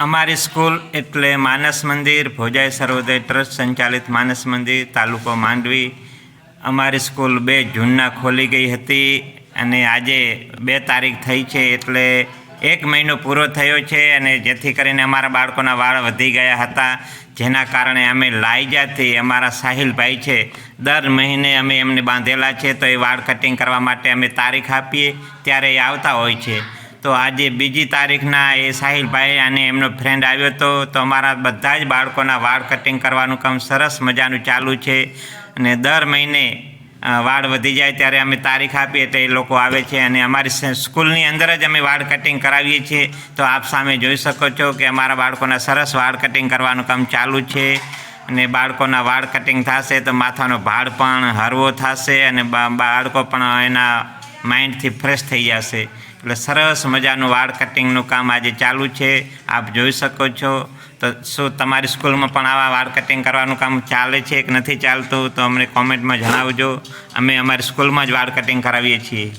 અમારી સ્કૂલ એટલે માનસ મંદિર ભોજાઈ સર્વોદય ટ્રસ્ટ સંચાલિત માનસ મંદિર તાલુકો માંડવી. અમારી સ્કૂલ 2 જૂનના ખોલી ગઈ હતી અને આજે 2 તારીખ થઈ છે એટલે 1 મહિનો પૂરો થયો છે. અને જેથી કરીને અમારા બાળકોના વાળ વધી ગયા હતા, જેના કારણે અમે લાઈજાથી અમારા સાહિલભાઈ છે, દર મહિને અમે એમને બાંધેલા છે. તો એ વાળ કટિંગ કરવા માટે અમે તારીખ આપીએ ત્યારે એ આવતા હોય છે. તો આજે 2જી તારીખના એ સાહિલભાઈ અને એમનો ફ્રેન્ડ આવ્યો હતો. તો અમારા બધા જ બાળકોના વાળ કટિંગ કરવાનું કામ સરસ મજાનું ચાલુ છે. અને દર મહિને વાળ વધી જાય ત્યારે અમે તારીખ આપીએ એટલે એ લોકો આવે છે અને અમારી સ્કૂલની અંદર જ અમે વાળ કટિંગ કરાવીએ છીએ. તો આપ સામે જોઈ શકો છો કે અમારા બાળકોના સરસ વાળ કટિંગ કરવાનું કામ ચાલુ છે. અને બાળકોના વાળ કટિંગ થશે તો માથાનો ભાર પણ હળવો થશે અને બાળકો પણ એના માઇન્ડથી ફ્રેશ થઈ જશે. એટલે સરસ મજાનું વાળ કટિંગનું કામ આજે ચાલુ છે, આપ જોઈ શકો છો. તો શું તમારી સ્કૂલમાં પણ આવા વાળ કટિંગ કરવાનું કામ ચાલે છે કે નથી ચાલતું? તો અમને કોમેન્ટમાં જણાવજો. અમે અમારી સ્કૂલમાં જ વાળ કટિંગ કરાવીએ છીએ.